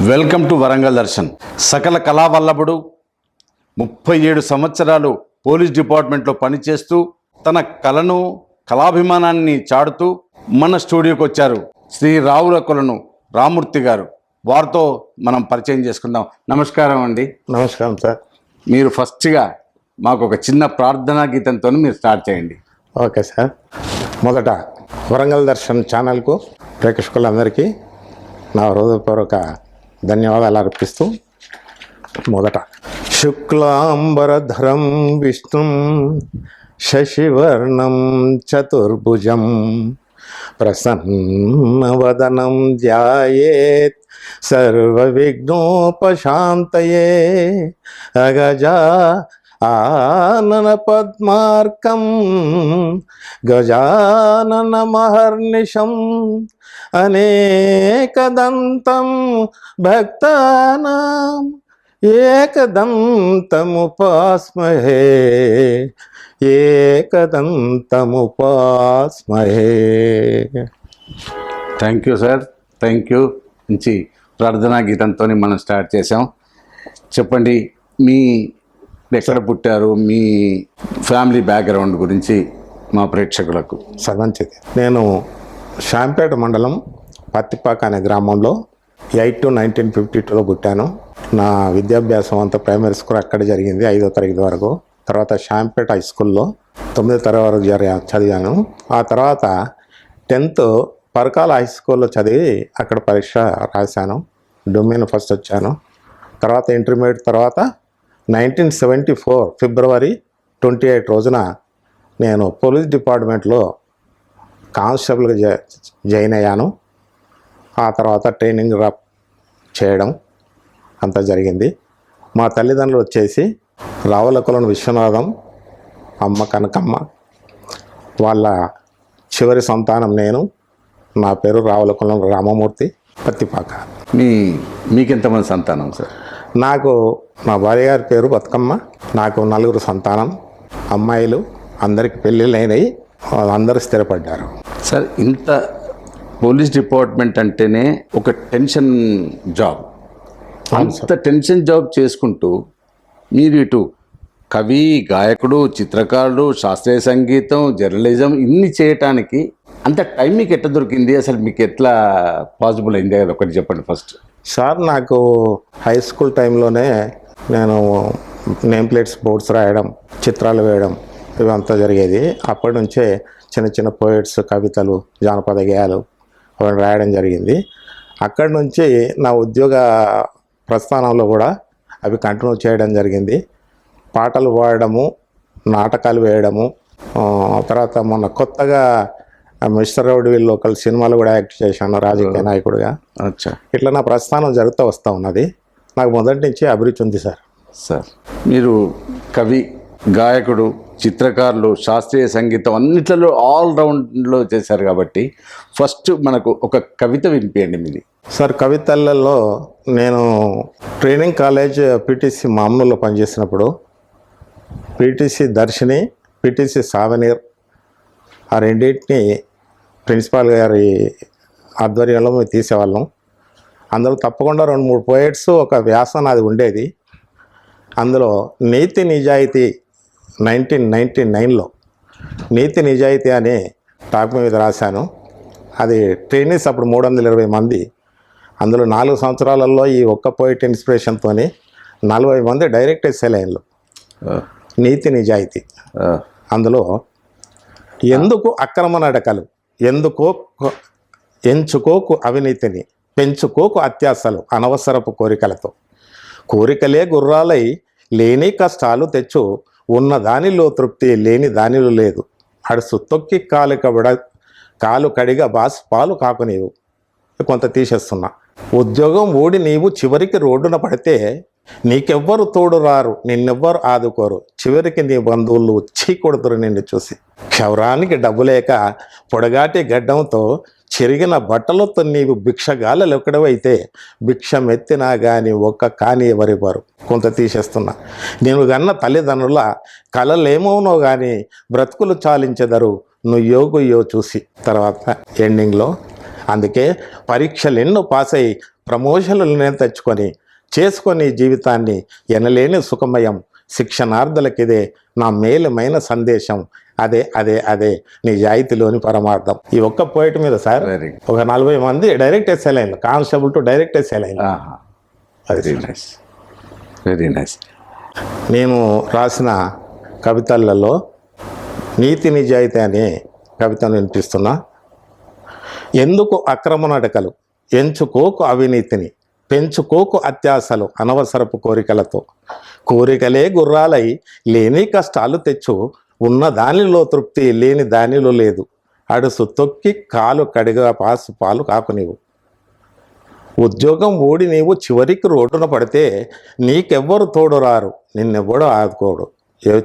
Welcome to Warangal Darshan. సకల కళావల్లభుడు 37 సంవత్సరాలు police డిపార్ట్మెంట్లో పనిచేస్తూ తన కళను కళాభిమానాన్ని చాటుతూ మన స్టూడియోకి వచ్చారు శ్రీ రావుల కొలను రామూర్తి గారు. వారితో మనం పరిచయం చేసుకుందాం. నమస్కారం అండి. నమస్కారం సార్. మీరు ఫస్ట్గా మాకు ఒక చిన్న ప్రార్థనా గీతంతో మీరు స్టార్ట్ చేయండి. Okay sir. మొదట వరంగల్ దర్శన్ ఛానల్కు ప్రేక్షకులందరికీ నా హృదయపూర్వక ధన్యవాదాలు అర్పిస్తూ మొదట శుక్లాంబరధరం విష్ణుం శశివర్ణం చతుర్భుజం ప్రసన్నవదనం ధ్యాయేత్ సర్వవిఘ్నోపశాంతయే అగజా ఆనన పద్మార్కం గజానన మహర్నిశం అనేకదంతం భక్తానాం ఏకదంతముపాస్మహే ఏకదంతముపాస్మహే. Thank you sir, thank you. మంచి ప్రార్థనా గీతంతో మనం స్టార్ట్ చేసాం. చెప్పండి, మీ ఎక్కడ పుట్టారు, మీ ఫ్యామిలీ బ్యాక్గ్రౌండ్ గురించి మా ప్రేక్షకులకు. మంచిది. నేను శాంపేట మండలం పత్తిపాక అనే గ్రామంలో 8/2/1952లో పుట్టాను. నా విద్యాభ్యాసం అంతా ప్రైమరీ స్కూల్ అక్కడ జరిగింది, 5వ తరగతి వరకు. తర్వాత శాంపేట హై స్కూల్లో 9వ తరగతి వరకు చదివాను. ఆ తర్వాత 10th పరకాల హై స్కూల్లో చదివి అక్కడ పరీక్ష రాశాను. డొమైన్ ఫస్ట్ వచ్చాను. తర్వాత ఇంటర్మీడియట్ తర్వాత 1974 ఫిబ్రవరి 28 రోజున నేను పోలీస్ డిపార్ట్మెంట్లో కానిస్టేబుల్గా జాయిన్ అయ్యాను. ఆ తర్వాత ట్రైనింగ్ చేయడం అంతా జరిగింది. మా తల్లిదండ్రులు వచ్చేసి రావుల కొలను విశ్వనాథం, అమ్మ కనకమ్మ. వాళ్ళ చివరి సంతానం నేను. నా పేరు రావుల కొలను రామమూర్తి, పత్తిపాక. మీకెంతమంది సంతానం సార్? నాకు మా భార్య గారి పేరు బతుకమ్మ. నాకు 4 సంతానం, అమ్మాయిలు. అందరికి పెళ్ళిళ్ళు అయినాయి, అందరూ స్థిరపడ్డారు. సార్, ఇంత పోలీస్ డిపార్ట్మెంట్ అంటేనే ఒక టెన్షన్ జాబ్. అంత టెన్షన్ జాబ్ చేసుకుంటూ మీరు ఇటు కవి, గాయకుడు, చిత్రకారుడు, శాస్త్రీయ సంగీతం, జర్నలిజం ఇన్ని చేయటానికి అంత టైం మీకు ఎట్లా దొరికింది? అసలు మీకు ఎట్లా పాసిబుల్ అయింది? అది ఒకటి చెప్పండి ఫస్ట్. సార్, నాకు హై స్కూల్ టైంలోనే నేను నేమ్ ప్లేట్స్, బోర్డ్స్ రాయడం, చిత్రాలు వేయడం ఇవంతా జరిగేది. అప్పటి నుంచే చిన్న చిన్న పోయిట్స్, కవితలు, జానపద గేయాలు అవన్నీ రాయడం జరిగింది. అక్కడి నుంచి నా ఉద్యోగ ప్రస్థానంలో కూడా అవి కంటిన్యూ చేయడం జరిగింది. పాటలు పాడడము, నాటకాలు వేయడము. తర్వాత మొన్న కొత్తగా మిస్టర్ రౌడీవిల్ లోకల్ సినిమాలు కూడా యాక్ట్ చేశాను రాజకీయ నాయకుడిగా. ఇట్లా నా ప్రస్థానం జరుగుతూ వస్తూ ఉన్నది. నాకు మొదటి నుంచి అభిరుచి ఉంది సార్. సార్, మీరు కవి, గాయకుడు, చిత్రకారులు, శాస్త్రీయ సంగీతం అన్నిట్లలో ఆల్రౌండ్లో చేశారు కాబట్టి ఫస్ట్ మనకు ఒక కవిత వినిపించండి మీది. సార్, కవితలలో నేను ట్రైనింగ్ కాలేజ్ పీటీసీ మామ్నూర్లో పనిచేసినప్పుడు పీటీసీ దర్శిని, పీటీసీ సావనీర్ ఆ రెండింటిని ప్రిన్సిపాల్ గారి ఆధ్వర్యంలో మేము తీసేవాళ్ళం. అందులో తప్పకుండా 2-3 పోయిట్స్, ఒక వ్యాసం అది ఉండేది. అందులో నీతి నిజాయితీ 1999లో నీతి నిజాయితీ అనే టాపిక్ మీద రాశాను. అది ట్రైనీస్ అప్పుడు 320 మంది. అందులో 4 సంవత్సరాలలో ఈ ఒక్క పోయిట్ ఇన్స్పిరేషన్తో 40 మంది డైరెక్ట్ సెలైన్లు. నీతి నిజాయితీ. అందులో ఎందుకు అక్రమ నడకలు, ఎంచుకోకు అవినీతిని, పెంచుకోకు అత్యాశలు అనవసరపు కోరికలతో. కోరికలే గుర్రాలై లేని కష్టాలు తెచ్చు, ఉన్న దానిలో తృప్తి లేని దానిలో లేదు. అడుసు తొక్కి కాలు కడిగా బాస్ పాలు కాకు నీవు. కొంత తీసేస్తున్నా. ఉద్యోగం ఓడి నీవు చివరికి రోడ్డున పడితే నీకెవ్వరు తోడు రారు, నిన్నెవ్వరు ఆదుకోరు. చివరికి నీ బంధువులు చీకొడుతురు నిన్ను చూసి. క్షౌరానికి డబ్బు లేక పొడగాటి గడ్డంతో చెరిగిన బట్టలతో నీవు భిక్షగాళ్ళు ఎక్కడవైతే భిక్షమెత్తినా కానీ కాని ఎవరివ్వరు. కొంత తీసేస్తున్నా. నేను గన్న తల్లిదండ్రుల కలలేమోనో కానీ బ్రతుకులు చాలించెదరు నువ్వు యోగుయ్యో చూసి. తర్వాత ఎండింగ్లో అందుకే పరీక్షలు ఎన్నో పాస్ అయ్యి ప్రమోషన్లనే తెచ్చుకొని చేసుకొని జీవితాన్ని ఎనలేని సుఖమయం శిక్షణార్థులకిదే నా మేలమైన సందేశం అదే అదే అదే నిజాయితీలోని పరమార్థం. ఈ ఒక్క పోయిట్ మీద సార్ Very good. ఒక 40 మంది డైరెక్ట్ ఎస్ఏ లైన్లు, కానిస్టేబుల్ టు డైరెక్ట్ ఎస్ఏ లైన్లు. అది వెరీ నైస్, వెరీ నైస్. నేను రాసిన కవితలలో నీతి నిజాయితీ అనే కవితను వినిపిస్తున్నా. ఎందుకు అక్రమ నడకలు, ఎంచుకోకు అవినీతిని, పెంచుకోకు అత్యాశలు అనవసరపు కోరికలతో. కోరికలే గుర్రాలై లేని కష్టాలు తెచ్చు, ఉన్న దానిలో తృప్తి లేని దానిలో లేదు. అడుసు తొక్కి కాలు కడిగా పాలు కాకు నీవు. ఉద్యోగం ఓడి నీవు చివరికి రోడ్డున పడితే నీకెవ్వరు తోడు రారు, నిన్నెవ్వడో ఆదుకోడు.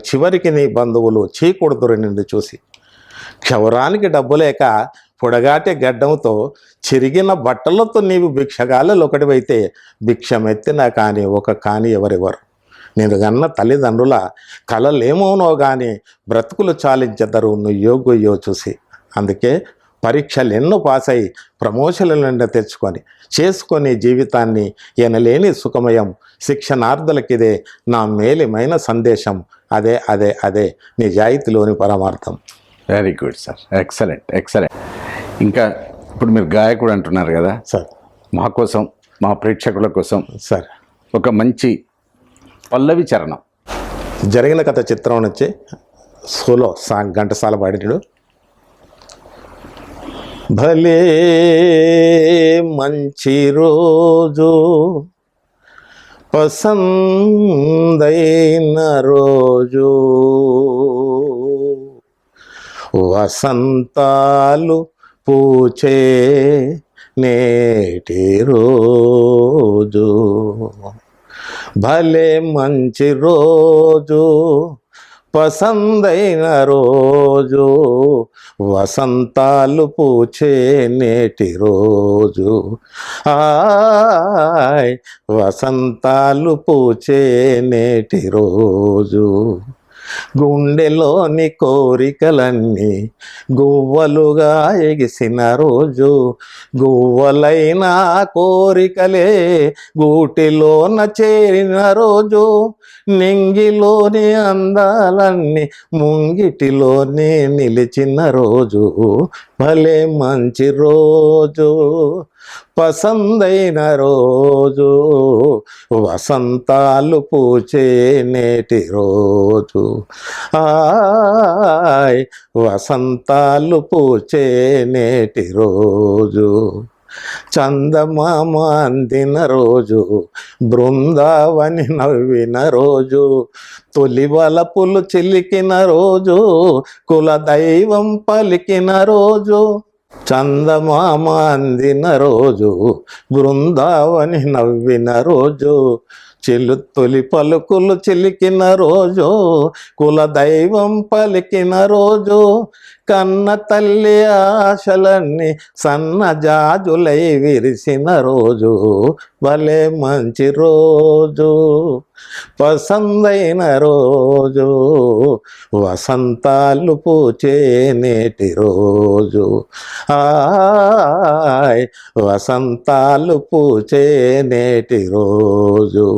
చివరికి నీ బంధువులు చీకొడుతురు నిన్ను చూసి. క్షవరానికి డబ్బు లేక పొడగాటే గడ్డంతో చిరిగిన బట్టలతో నీవు భిక్షగాలలో ఒకటివైతే భిక్షమెత్తినా కానీ ఒక కాని ఎవరెవరు. నేను గన్న తల్లిదండ్రుల కలలేమోనో కానీ బ్రతుకులు చాలించెదరు నుయ్యోగొయ్యో చూసి. అందుకే పరీక్షలు ఎన్నో పాస్ అయి ప్రమోషన్ల నుండి తెచ్చుకొని చేసుకొని జీవితాన్ని ఎనలేని సుఖమయం శిక్షణార్థులకిదే నా మేలిమైన సందేశం అదే అదే అదే నిజాయితీలోని పరమార్థం. Very good sir, excellent excellent. ఇంకా ఇప్పుడు మీరు గాయకుడు అంటున్నారు కదా సార్, మా కోసం మా ప్రేక్షకుల కోసం సార్ ఒక మంచి పల్లవి చరణం. జరిగిన కథ చిత్రం నుంచి సోలో సాంగ్ ఘంటసాల పాడినాడు. భలే మంచి రోజు పసందైన రోజు, వసంతాలు పూచే నేటి రోజు. భలే మంచి రోజు పసందైన రోజు, వసంతాలు పూచే నేటి రోజు. ఆయ్ వసంతాలు పూచే నేటి రోజు. గుండెలోని కోరికలన్నీ గువ్వలుగా ఎగిసిన రోజు, గువ్వలైన కోరికలే గూటిలోన చేరిన రోజు. నింగిలోని అందాలన్నీ ముంగిటిలోనే నిలిచిన రోజు. భలే మంచి రోజు పసందైన రోజు, వసంతాలు పూచే నేటి రోజు. ఆయ్ వసంతాలు పూచే నేటి రోజు. చందమామ అందిన రోజు, బృందావని నవ్విన రోజు, తొలి వలపులు చిలికిన రోజు, కులదైవం పలికిన రోజు. చందమామ అందిన రోజు, బృందావని నవ్విన రోజు, తొలి పలుకులు చిలికిన రోజు, కులదైవం పలికిన రోజు. కన్న తల్లి ఆశలన్నీ సన్నజాజులై విరిసిన రోజు. భలే మంచి రోజు పసందైన రోజు, వసంతాలు పూచే నేటి రోజు. ఆయ్ వసంతాలు పూచే నేటి రోజు.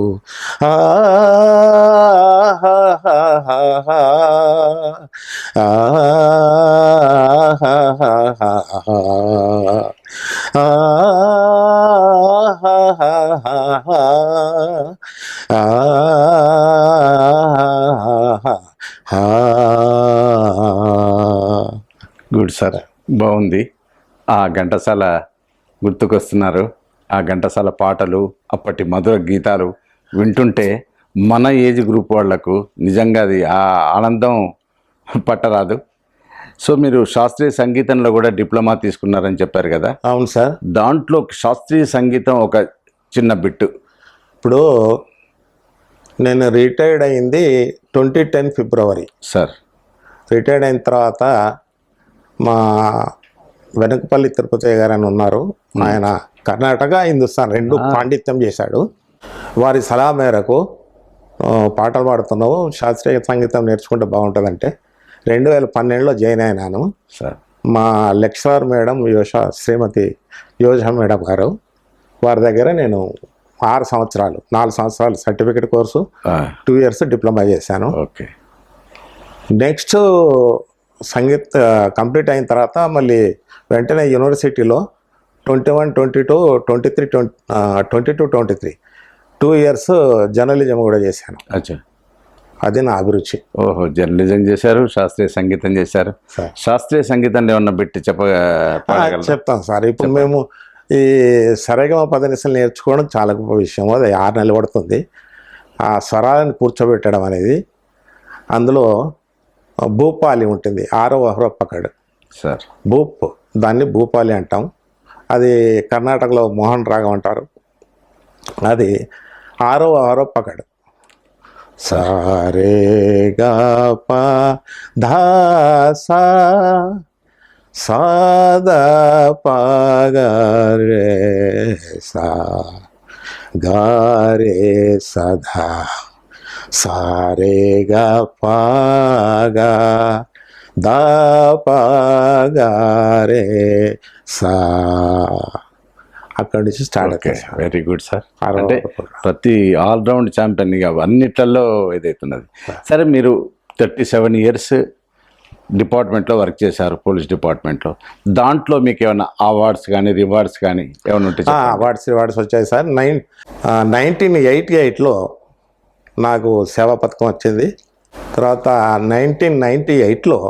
గుడ్ సార్, బాగుంది. ఆ ఘంటసాల గుర్తుకొస్తున్నారు. ఆ ఘంటసాల పాటలు, అప్పటి మధుర గీతాలు వింటుంటే మన ఏజ్ గ్రూప్ వాళ్లకు నిజంగా అది ఆ ఆనందం పట్టరాదు. సో మీరు శాస్త్రీయ సంగీతంలో కూడా డిప్లొమా తీసుకున్నారని చెప్పారు కదా. అవును సార్. దాంట్లో శాస్త్రీయ సంగీతం ఒక చిన్న బిట్టు. ఇప్పుడు నేను రిటైర్డ్ అయింది 2010 ఫిబ్రవరి సార్. రిటైర్డ్ అయిన తర్వాత మా వెనకపల్లి తిరుపతి గారు అని ఉన్నారు. ఆయన కర్ణాటక హిందుస్థాన్ రెండు పాండిత్యం చేశాడు. వారి సలహా మేరకు పాటలు పాడుతున్నావు, శాస్త్రీయ సంగీతం నేర్చుకుంటే బాగుంటుందంటే 2012లో జాయిన్ అయినాను సార్. మా లెక్చరర్ మేడం శ్రీమతి యోజ మేడం గారు వారి దగ్గర నేను 6 సంవత్సరాలు 4 సంవత్సరాలు సర్టిఫికేట్ కోర్సు 2 ఇయర్స్ డిప్లొమా చేశాను. ఓకే. నెక్స్ట్ సంగీత్ కంప్లీట్ అయిన తర్వాత మళ్ళీ వెంటనే యూనివర్సిటీలో 21, 22, 23 2 ఇయర్స్ జర్నలిజం కూడా చేశాను. అచ్చా. అది నా అభిరుచి. ఓహో, జర్నలిజం చేశారు, శాస్త్రీయ సంగీతం చేశారు. సార్ శాస్త్రీయ సంగీతాన్ని ఏమన్నా పెట్టి చెప్తాను సార్. ఇప్పుడు మేము ఈ సరిగమ పదనిసలు నేర్చుకోవడం చాలా గొప్ప విషయం. అది 6 నెలలు పడుతుంది. ఆ స్వరాలను కూర్చోబెట్టడం అనేది. అందులో భూపాలి ఉంటుంది, 6వ హృప్పకడు సార్. భూప్, దాన్ని భూపాలి అంటాం. అది కర్ణాటకలో మోహన్ రాగం అంటారు. అది 6వ హృప్పకడు. సారే గా ప ధా సా సాదా పాగరే సా గారే సదా సారే గా పాగా దా పాగారే సా. అక్కడి నుంచి స్టార్ట్ అవుతుంది. Very good sir. అంటే ప్రతి ఆల్రౌండ్ ఛాంపియన్ అన్నిట్లలో ఇదవుతున్నది. సరే, మీరు 37 ఇయర్స్ డిపార్ట్మెంట్లో వర్క్ చేశారు, పోలీస్ డిపార్ట్మెంట్లో. దాంట్లో మీకు ఏమైనా అవార్డ్స్ కానీ రివార్డ్స్ కానీ ఏమైనా ఉంటే అవార్డ్స్ వచ్చాయి సార్. 1988లో నాకు సేవా పథకం వచ్చింది. తర్వాత 1998లో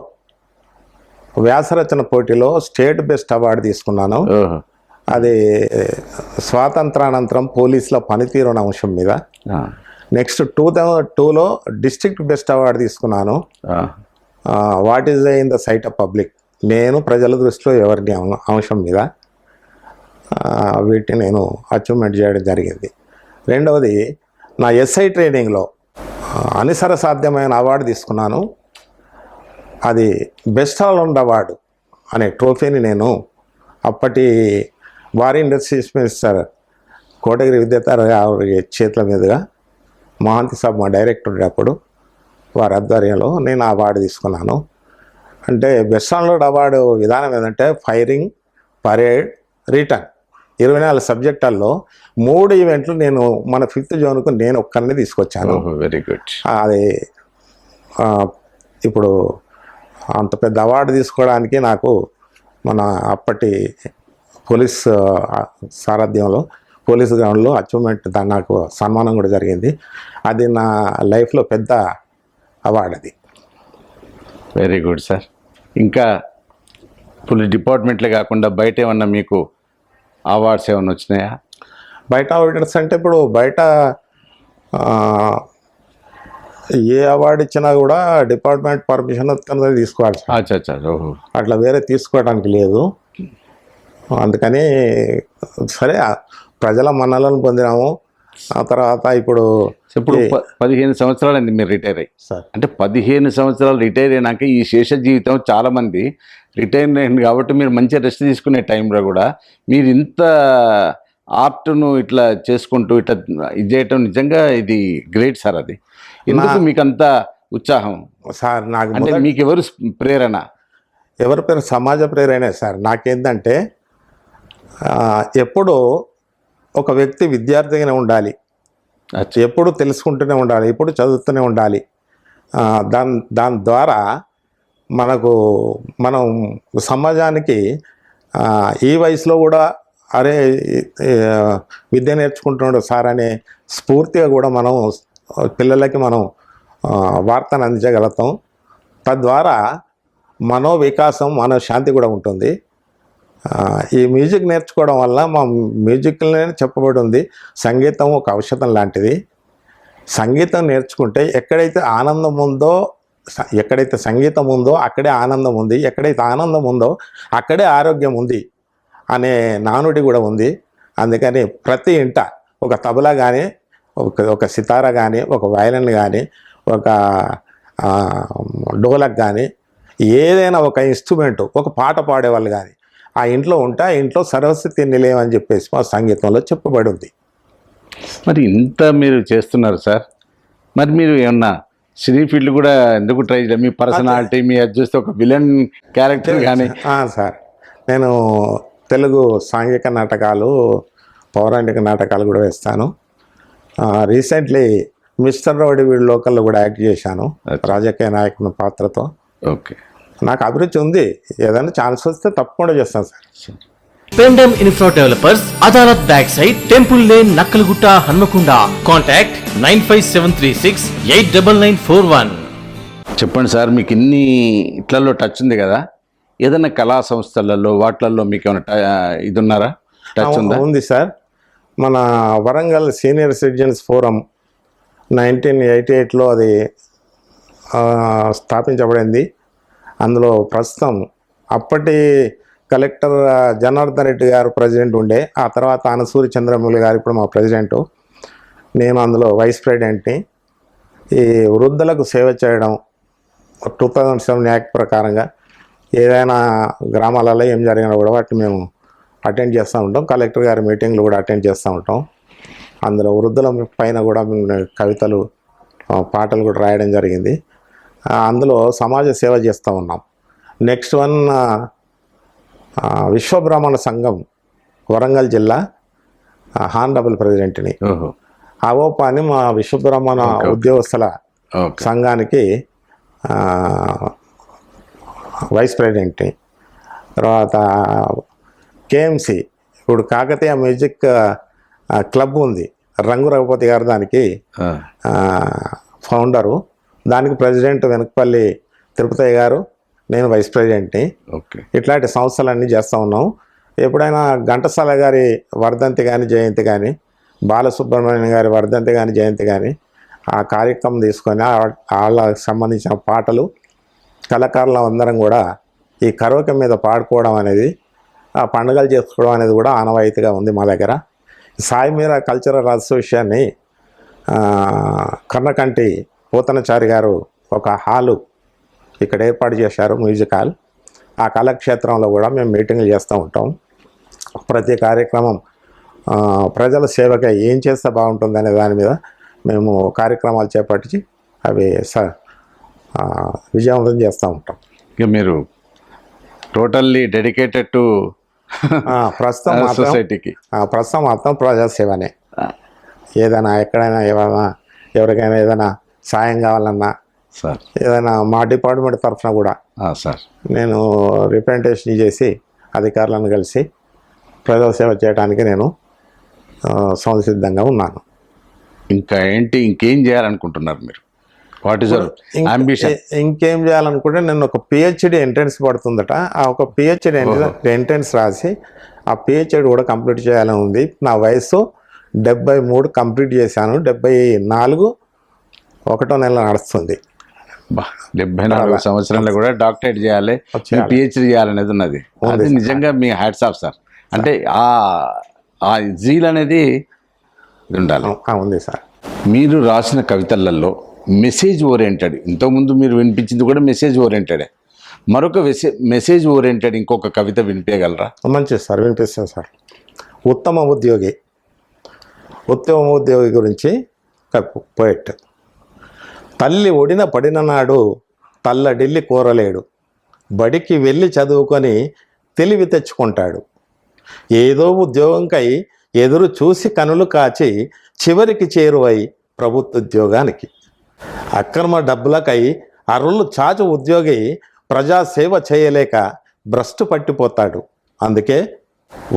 వ్యాసరచన పోటీలో స్టేట్ బెస్ట్ అవార్డు తీసుకున్నాను. అది స్వాతంత్రానంతరం పోలీసుల పనితీరు అనే అంశం మీద. నెక్స్ట్ 2002లో డిస్ట్రిక్ట్ బెస్ట్ అవార్డు తీసుకున్నాను. What is in the sight of public, నేను ప్రజల దృష్టిలో ఎవరిని అంశం మీద. వీటిని నేను అచీవ్మెంట్ చేయడం జరిగింది. రెండవది, నా ఎస్ఐ ట్రైనింగ్లో అనిసర సాధ్యమైన అవార్డు తీసుకున్నాను. అది బెస్ట్ ఆల్రౌండ్ అవార్డు అనే ట్రోఫీని నేను అప్పటి భారీ ఇండస్ట్రీస్ మినిస్టర్ కోటగిరి విద్యాధర్ గారి చేతుల మీదుగా మహాంతి సాబ్ మా డైరెక్టర్ అప్పుడు వారి ఆధ్వర్యంలో నేను ఆ అవార్డు తీసుకున్నాను. అంటే బెస్ట్ ఆల్రౌండ్ అవార్డు విధానం ఏంటంటే ఫైరింగ్, పరేడ్, రిటర్న్ 24 సబ్జెక్టుల్లో 3 ఈవెంట్లు నేను మన 5th జోన్కు నేను ఒక్కరిని తీసుకొచ్చాను. Very good. అది ఇప్పుడు అంత పెద్ద అవార్డు తీసుకోవడానికి నాకు మన అప్పటి పోలీస్ సారథ్యంలో పోలీస్ గ్రౌండ్లో అచీవ్మెంట్ నాకు సన్మానం కూడా జరిగింది. అది నా లైఫ్లో పెద్ద అవార్డు అది. Very good sir. ఇంకా పోలీస్ డిపార్ట్మెంట్లో కాకుండా బయట ఏమన్నా మీకు అవార్డ్స్ ఏమైనా వచ్చినాయా? బయట అవార్డ్స్ అంటే ఇప్పుడు బయట ఏ అవార్డు ఇచ్చినా కూడా డిపార్ట్మెంట్ పర్మిషన్ తీసుకోవాలి సార్. అచ్చా. అట్లా వేరే తీసుకోవడానికి లేదు. అందుకని సరే ప్రజల మన్నలను పొందినాము. ఆ తర్వాత ఇప్పుడు 15 సంవత్సరాలు మీరు రిటైర్ అయ్యి సార్. అంటే 15 సంవత్సరాలు రిటైర్ అయినాక ఈ శేష జీవితం చాలామంది రిటైర్ అయింది కాబట్టి మీరు మంచిగా రెస్ట్ తీసుకునే టైంలో కూడా మీరు ఇంత ఆర్ట్ను ఇట్లా చేసుకుంటూ ఇట్లా ఇది చేయటం నిజంగా ఇది గ్రేట్ సార్. అది ఎందుకు మీకు అంత ఉత్సాహం సార్? నాకు అంటే మీకు ఎవరు ప్రేరణ? ఎవరి పేరు సమాజ ప్రేరణ సార్. నాకేంటంటే ఎప్పుడు ఒక వ్యక్తి విద్యార్థిగానే ఉండాలి, ఎప్పుడు తెలుసుకుంటూనే ఉండాలి, ఎప్పుడు చదువుతూనే ఉండాలి. దాని ద్వారా మనం సమాజానికి ఈ వయసులో కూడా అరే విద్య నేర్చుకుంటున్నాడు సార్ అనే స్ఫూర్తిగా కూడా మనం పిల్లలకి మనం వార్తను అందించగలుగుతాం. తద్వారా మనో వికాసం, మనో శాంతి కూడా ఉంటుంది. ఈ మ్యూజిక్ నేర్చుకోవడం వల్ల మా మ్యూజిక్లోనే చెప్పబడి ఉంది, సంగీతం ఒక ఔషధం లాంటిది. సంగీతం నేర్చుకుంటే ఎక్కడైతే ఆనందం ఉందో, ఎక్కడైతే సంగీతం ఉందో అక్కడే ఆనందం ఉంది, ఎక్కడైతే ఆనందం ఉందో అక్కడే ఆరోగ్యం ఉంది అనే నానుడి కూడా ఉంది. అందుకని ప్రతి ఇంట ఒక తబలా కానీ, ఒక సితారా కానీ, ఒక వయలిన్ కానీ, ఒక డోలక్ కానీ, ఏదైనా ఒక ఇన్స్ట్రుమెంట్, ఒక పాట పాడేవాళ్ళు కానీ ఆ ఇంట్లో ఉంటే ఆ ఇంట్లో సరస్వతి నిలయం అని చెప్పేసి మా సంగీతంలో చెప్పబడి ఉంది. మరి ఇంత మీరు చేస్తున్నారు సార్, మరి మీరు ఏమన్నా సినీ ఫీల్డ్ కూడా ఎందుకు ట్రై చేయలేదు? మీ పర్సనాలిటీ మీ అది చూస్తే ఒక విలన్ క్యారెక్టర్ కానీ. సార్, నేను తెలుగు సాంఘిక నాటకాలు పౌరాణిక నాటకాలు కూడా వేస్తాను. రీసెంట్లీ మిస్టర్ రౌడీ వీళ్ళ లోకల్లో కూడా యాక్ట్ చేశాను రాజకీయ నాయకుని పాత్రతో. ఓకే. నాకు అభిరుచి ఉంది, ఏదైనా ఛాన్స్ వస్తే తప్పకుండా చేస్తాను sir. Pendam infra developers, Adalat back side, temple lane, Nakkalagutta, Hanamkonda. Contact 9573689941. చెప్పండి సార్, మీకు ఇన్ని ఇట్లలో టచ్ ఉంది కదా, ఏదైనా కళా సంస్థలలో వాటిలలో మీకు ఏమైనా ఇది ఉన్నారా, టచ్ ఉందా? ఉంది సార్. మన వరంగల్ సీనియర్ సిటిజన్స్ ఫోరం 1988లో అది స్థాపించబడింది. అందులో ప్రస్తుతం అప్పటి కలెక్టర్ జనార్దన్ రెడ్డి గారు ప్రెసిడెంట్ ఉండే, ఆ తర్వాత అనసూరి చంద్రమౌళి గారు ఇప్పుడు మా ప్రెసిడెంటు. నేను అందులో వైస్ ప్రెసిడెంట్ని. ఈ వృద్ధులకు సేవ చేయడం 2007 యాక్ట్ ప్రకారంగా ఏదైనా గ్రామాలలో ఏం జరిగినా కూడా వాటిని మేము అటెండ్ చేస్తూ ఉంటాం. కలెక్టర్ గారి మీటింగ్లు కూడా అటెండ్ చేస్తూ ఉంటాం. అందులో వృద్ధుల పైన కూడా మేము కవితలు, పాటలు కూడా రాయడం జరిగింది. అందులో సమాజ సేవ చేస్తూ ఉన్నాం. నెక్స్ట్ వన్ విశ్వబ్రాహ్మణ సంఘం వరంగల్ జిల్లా హానరబుల్ ప్రెసిడెంట్ని. అవోపాని మా విశ్వబ్రాహ్మణ ఉద్యోగస్తుల సంఘానికి వైస్ ప్రెసిడెంట్ని. తర్వాత కేఎంసి, ఇప్పుడు కాకతీయ మ్యూజిక్ క్లబ్ ఉంది, రంగు రఘుపతి గారు దానికి ఫౌండరు. దానికి ప్రెసిడెంట్ వెనకపల్లి తిరుపతయ్య గారు, నేను వైస్ ప్రెసిడెంట్ని. ఇట్లాంటి సంస్థలన్నీ చేస్తూ ఉన్నాం. ఎప్పుడైనా ఘంటసాల గారి వర్ధంతి కానీ జయంతి కానీ, బాలసుబ్రహ్మణ్యం గారి వర్ధంతి కానీ జయంతి కానీ ఆ కార్యక్రమం తీసుకొని వాళ్ళకి సంబంధించిన పాటలు కళాకారులు అందరం కూడా ఈ కరోకే మీద పాడుకోవడం అనేది, ఆ పండుగలు చేసుకోవడం అనేది కూడా ఆనవాయితీగా ఉంది మా దగ్గర. సాయి మీరా కల్చరల్ అసోసియేషన్ని కర్ణకంటి పోతనచారి గారు ఒక హాలు ఇక్కడ ఏర్పాటు చేశారు, మ్యూజిక్ హాల్. ఆ కళాక్షేత్రంలో కూడా మేము మీటింగ్లు చేస్తూ ఉంటాం. ప్రతి కార్యక్రమం ప్రజల సేవకై ఏం చేస్తే బాగుంటుందనే దాని మీద మేము కార్యక్రమాలు చేపట్టి అవి విజయవంతం చేస్తూ ఉంటాం. ఇక మీరు టోటల్లీ డెడికేటెడ్ టు ప్రస్తుతం సొసైటీకి. ప్రస్తుతం మొత్తం ప్రజాసేవనే. ఏదైనా ఎక్కడైనా ఎవరికైనా ఏదైనా సాయం కావాలన్నా సార్, ఏదైనా మా డిపార్ట్మెంట్ తరఫున కూడా సార్ నేను రిప్రజెంటేషన్ చేసి అధికారులను కలిసి ప్రజాసేవ చేయడానికి నేను సంసిద్ధంగా ఉన్నాను. ఇంకా ఏంటి, ఇంకేం చేయాలనుకుంటున్నారు మీరు? What is your ambition? ఇంకేం చేయాలనుకుంటే నేను ఒక పిహెచ్డి ఎంట్రన్స్ పడుతుందట. ఆ ఒక పిహెచ్డి ఎంట్రన్స్ రాసి ఆ పిహెచ్డి కూడా కంప్లీట్ చేయాలని ఉంది. నా వయసు 73 కంప్లీట్ చేశాను. 74 1వ నెల నడుస్తుంది. 74 సంవత్సరాలు కూడా డాక్టరేట్ చేయాలి, పిహెచ్డి చేయాలనేది ఉన్నది. అది నిజంగా మీ హ్యాట్స్ ఆఫ్ సార్. అంటే ఆ జీల్ అనేది ఉండాలి. ఉంది సార్. మీరు రాసిన కవితలలో మెసేజ్ ఓరియంటెడ్, ఇంతకుముందు మీరు వినిపించింది కూడా మెసేజ్ ఓరియంటెడే, మరొక మెసేజ్ ఓరియంటెడ్ ఇంకొక కవిత వినిపించగలరా? మంచిది సార్, వినిపిస్తాను సార్. ఉత్తమ ఉద్యోగి గురించి పోయెట్. తల్లి ఒడిన పడిన నాడు తల్లడిల్లి కోరలేడు, బడికి వెళ్ళి చదువుకొని తెలివి తెచ్చుకుంటాడు. ఏదో ఉద్యోగంకై ఎదురు చూసి కనులు కాచి చివరికి చేరువై ప్రభుత్వ ఉద్యోగానికి. అక్రమ డబ్బులకై అరులు చాచు ఉద్యోగి ప్రజాసేవ చేయలేక భ్రష్టు పట్టిపోతాడు. అందుకే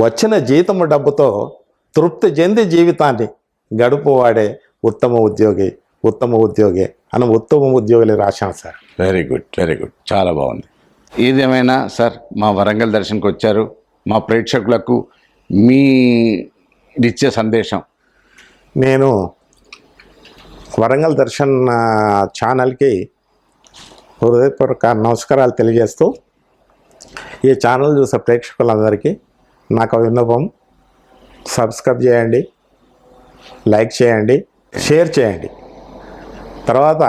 వచ్చిన జీతము డబ్బుతో తృప్తి చెంది జీవితాన్ని గడుపువాడే ఉత్తమ ఉద్యోగి అని ఉత్తమ ఉద్యోగులు రాశాను సార్. వెరీ గుడ్, చాలా బాగుంది. ఏదేమైనా సార్, మా వరంగల్ దర్శన్కి వచ్చారు. మా ప్రేక్షకులకు మీ ఇచ్చే సందేశం. నేను వరంగల్ దర్శన్ ఛానల్కి హృదయపూర్వక నమస్కారాలు తెలియజేస్తూ, ఈ ఛానల్ చూసే ప్రేక్షకులందరికీ నాకు విన్నపం, సబ్స్క్రైబ్ చేయండి, లైక్ చేయండి, షేర్ చేయండి. తర్వాత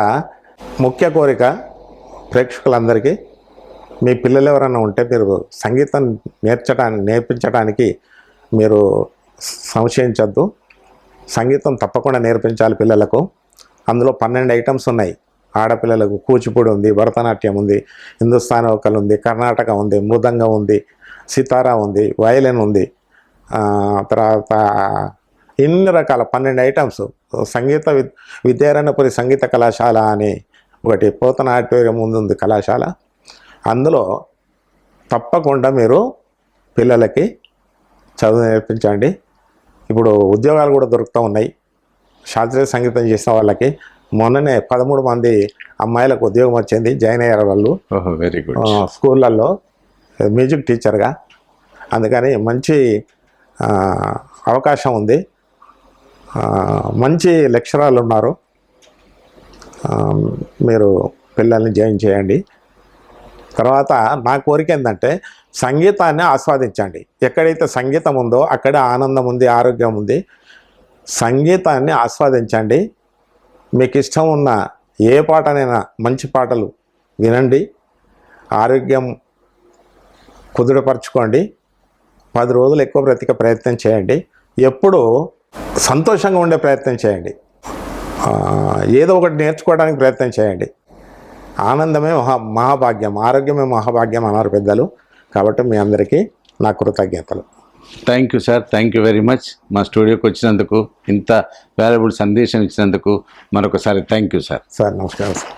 ముఖ్య కోరిక ప్రేక్షకులందరికీ, మీ పిల్లలు ఎవరైనా ఉంటే మీరు సంగీతం నేర్పించడానికి మీరు సంశయించద్దు. సంగీతం తప్పకుండా నేర్పించాలి పిల్లలకు. అందులో 12 ఐటమ్స్ ఉన్నాయి. ఆడపిల్లలకు కూచిపూడి ఉంది, భరతనాట్యం ఉంది, హిందుస్థానీ వోకల్ ఉంది, కర్ణాటక ఉంది, మృదంగం ఉంది, సితారా ఉంది, వయలిన్ ఉంది. తర్వాత ఇన్ని రకాల 12 ఐటమ్స్ సంగీత విద్యారణ్యపురి సంగీత కళాశాల అని ఒకటి పోతన ఆడిటోరియం ముందుంది కళాశాల. అందులో తప్పకుండా మీరు పిల్లలకి చదువు నేర్పించండి. ఇప్పుడు ఉద్యోగాలు కూడా దొరుకుతూ ఉన్నాయి శాస్త్రీయ సంగీతం చేసిన వాళ్ళకి. మొన్ననే 13 మంది అమ్మాయిలకు ఉద్యోగం వచ్చింది, జాయిన్ అయ్యారు వాళ్ళు వెరీ గుడ్. స్కూళ్ళల్లో మ్యూజిక్ టీచర్గా. అందుకని మంచి అవకాశం ఉంది. మంచి లెక్చరర్లు ఉన్నారు. మీరు పిల్లల్ని జాయిన్ చేయండి. తర్వాత నా కోరిక ఏంటంటే సంగీతాన్ని ఆస్వాదించండి. ఎక్కడైతే సంగీతం ఉందో అక్కడే ఆనందం ఉంది, ఆరోగ్యం ఉంది. సంగీతాన్ని ఆస్వాదించండి. మీకు ఇష్టం ఉన్న ఏ పాటనైనా మంచి పాటలు వినండి. ఆరోగ్యం కుదుటపరచుకోండి. 10 రోజులు ఎక్కువ బ్రతికే ప్రయత్నం చేయండి. ఎప్పుడూ సంతోషంగా ఉండే ప్రయత్నం చేయండి. ఏదో ఒకటి నేర్చుకోవడానికి ప్రయత్నం చేయండి. ఆనందమే మహాభాగ్యం, ఆరోగ్యమే మహాభాగ్యం అన్నారు పెద్దలు. కాబట్టి మీ అందరికీ నా కృతజ్ఞతలు. Thank you sir, thank you very much. మా స్టూడియోకి వచ్చినందుకు, ఇంత వాల్యుబుల్ సందేశం ఇచ్చినందుకు మరొకసారి థ్యాంక్ యూ సార్. సార్ నమస్కారం సార్.